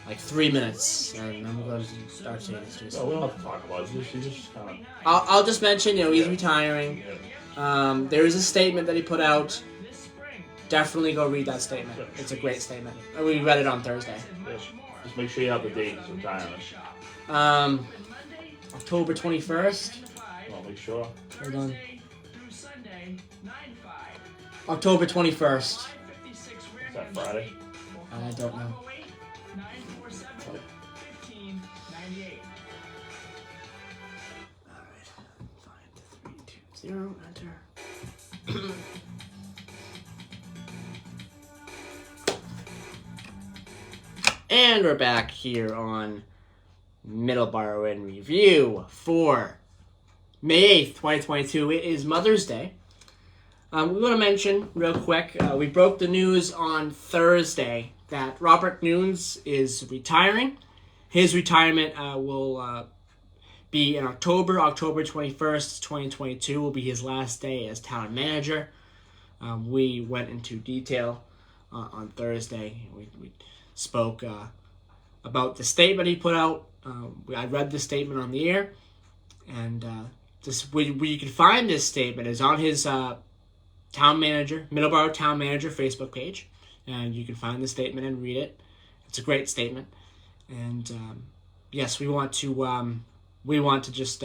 Like 3 minutes, and I'm going to start today in histories. No, we don't have to talk about it. You just kind of. I'll just mention, he's retiring. There is a statement that he put out. Definitely go read that statement. It's a great statement. We read it on Thursday. Just make sure you have the date of retirement. October 21st. Well, make sure. Hold on. October 21st. Is that Friday? I don't know. Alright. Find 320. Enter. And we're back here on Middleboro in Review for May 8th, 2022. It is Mother's Day. We want to mention real quick, we broke the news on Thursday that Robert Nunes is retiring. His retirement will be in October 21st, 2022 will be his last day as town manager. We went into detail on Thursday. We spoke about the statement he put out. I read the statement on the air, and where you can find this statement is on his Middleboro Town Manager Facebook page, and you can find the statement and read it. It's a great statement, and yes, we want to just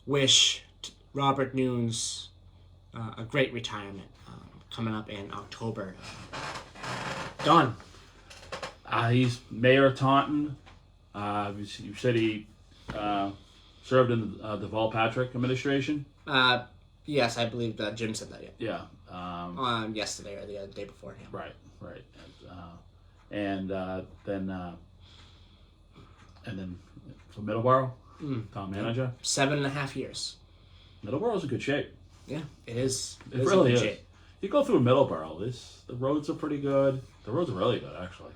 wish Robert Nunes a great retirement coming up in October. Don. He's mayor of Taunton. You said he served in the Patrick administration. Yes, I believe that Jim said that. Yeah. Yesterday or the other day before. Yeah. Right. And then for Middleboro, town manager. 7.5 years. Middleboro's in good shape. Yeah, it is. It really is. You go through Middleboro, the roads are pretty good. The roads are really good, actually.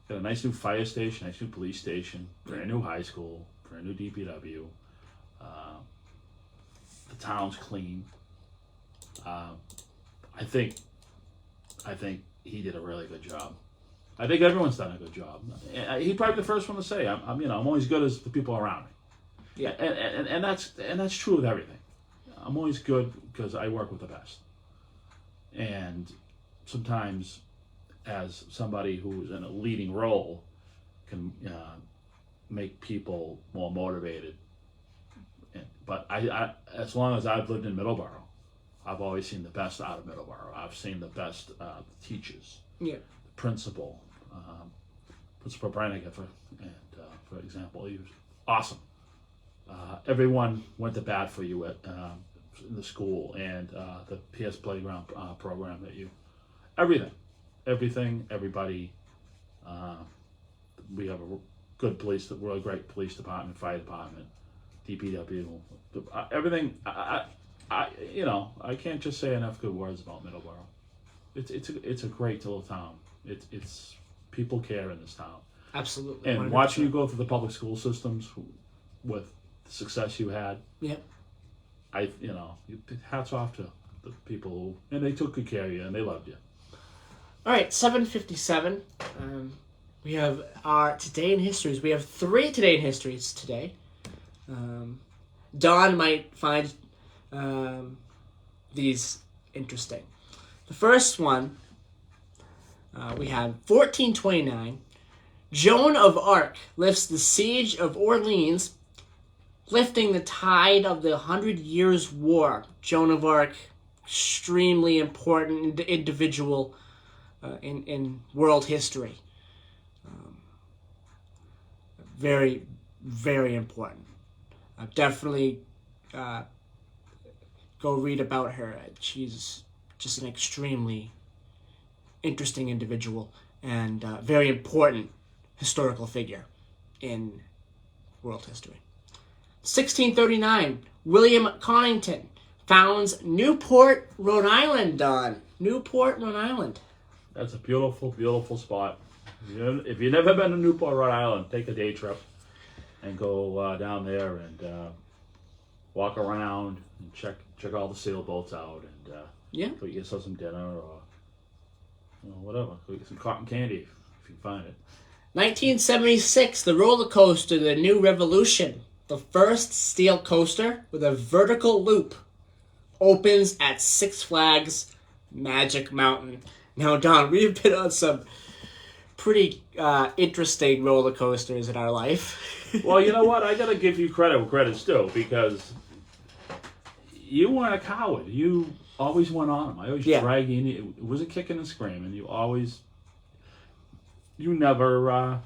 Got a nice new fire station, nice new police station, brand new high school, brand new DPW. The town's clean. I think he did a really good job. I think everyone's done a good job. He's probably the first one to say, I'm only as good as the people around me. Yeah, and that's true with everything. I'm always good because I work with the best. And sometimes, as somebody who's in a leading role, can make people more motivated. But I as long as I've lived in Middleboro, I've always seen the best out of Middleboro. I've seen the best teachers. Yeah. Principal Brannigan, for example, he was awesome. Everyone went to bat for you at in the school, and the PS Playground program that everybody. We have a good really great police department, fire department, DPW, everything. I can't just say enough good words about Middleboro. It's a great little town. It's people care in this town. Absolutely. And 100%. Watching you go through the public school systems with the success you had. Yeah. Hats off to the people and they took good care of you and they loved you. All right, 7:57. We have our Today in Histories. We have 3 Today in Histories today. Don might find these interesting. The first one, we have 1429. Joan of Arc lifts the siege of Orleans lifting the tide of the 100 Years' War. Joan of Arc, extremely important individual in world history. Very, very important. Definitely go read about her. She's just an extremely interesting individual and very important historical figure in world history. 1639, William Connington founds Newport, Rhode Island, Don. Newport, Rhode Island. That's a beautiful, beautiful spot. If you've never been to Newport, Rhode Island, take a day trip and go down there and walk around and check all the sailboats out and go get yourself some dinner or whatever. Go get some cotton candy if you can find it. 1976, the roller coaster, the New Revolution, the first steel coaster with a vertical loop, opens at Six Flags Magic Mountain. Now, Don, we've been on some pretty interesting roller coasters in our life. Well, you know what? I got to give you credit where credit's due, because you weren't a coward. You always went on them. I always dragged you in. It wasn't kicking and screaming. You never were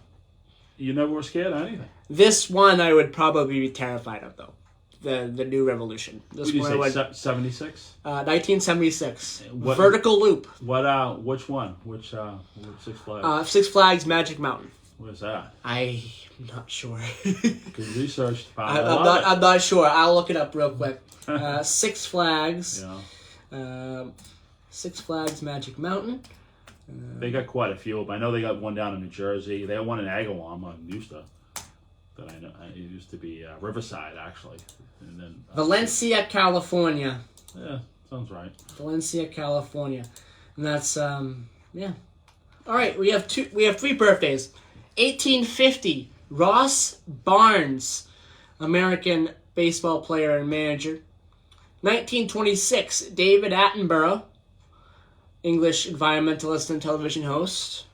scared of anything. This one I would probably be terrified of, though. The New Revolution. This What did you one say, 76? 1976. What, vertical loop. What? Which one? Which Six Flags? Six Flags Magic Mountain. Where's that? I'm not sure. Good research. I'm not sure. I'll look it up real quick. Six Flags. Yeah. Six Flags Magic Mountain. They got quite a few of them. I know they got one down in New Jersey. They had one in Agawam. That I know. It used to be Riverside, actually. And then Valencia, California. Yeah, sounds right. Valencia, California, and that's yeah. All right, we have three birthdays. 1850, Ross Barnes, American baseball player and manager. 1926, David Attenborough, English environmentalist and television host.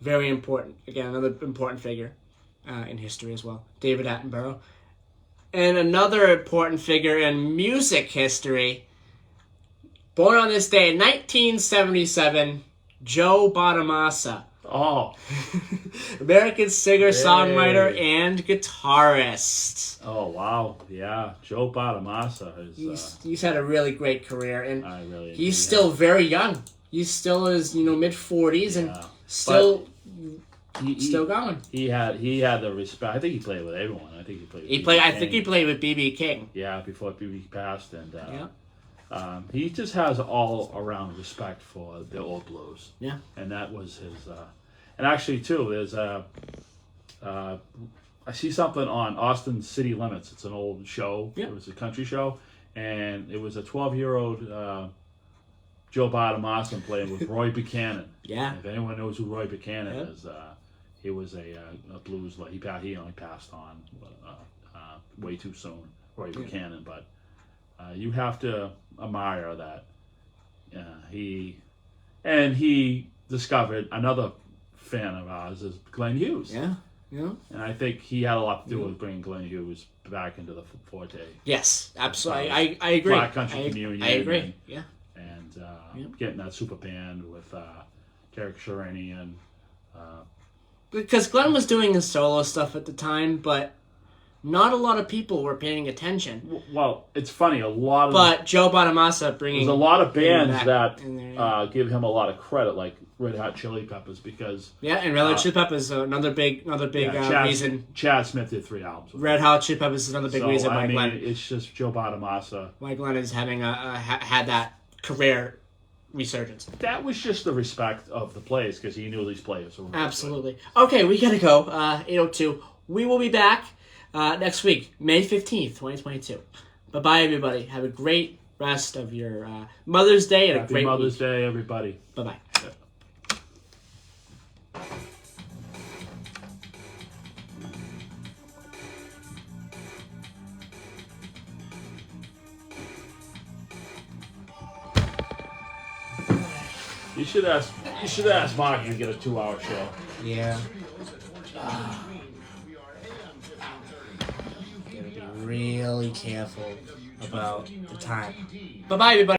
Very important. Again, another important figure in history as well. David Attenborough. And another important figure in music history. Born on this day, 1977, Joe Bonamassa. Oh. American singer, songwriter, and guitarist. Oh, wow. Yeah. Joe Bonamassa is... He's had a really great career, and he's still him. very young. He still is, mid-40s, and still going. He had the respect. I think he played with everyone. I think he played with I think he played with B.B. King. Yeah, before B.B. passed, and he just has all around respect for the old blues. Yeah, and that was his. And actually, too, there's I see something on Austin City Limits. It's an old show. Yeah. It was a country show, and it was a 12-year-old Joe Bonamassa playing with Roy Buchanan. Yeah. If anyone knows who Roy Buchanan is, he was a blues. He only passed on way too soon, Roy Buchanan. But you have to admire that. He discovered another fan of ours is Glenn Hughes. Yeah. Yeah. And I think he had a lot to do with bringing Glenn Hughes back into the forte. Yes, absolutely. I agree. Black country communion. I agree. And getting that super band with Derek Sherinian. Because Glenn was doing his solo stuff at the time, but not a lot of people were paying attention. Well, it's funny. But Joe Bonamassa bringing... There's a lot of bands that give him a lot of credit, like Red Hot Chili Peppers, because... Yeah, and Red Hot Chili Peppers is another big reason. Chad Smith did 3 albums. Red Hot Chili Peppers is another big reason why Glenn... it's just Joe Bonamassa. Why Glenn is having had that career resurgence. That was just the respect of the players, because he knew these players. So absolutely. Okay, we gotta go. 8:02. We will be back next week, May 15th, 2022. Bye-bye, everybody. Have a great rest of your Mother's Day and Happy a great Mother's week. Day, everybody. Bye-bye. You should ask Mark if you get a 2-hour show. Yeah. really careful about the time. Bye-bye, everybody.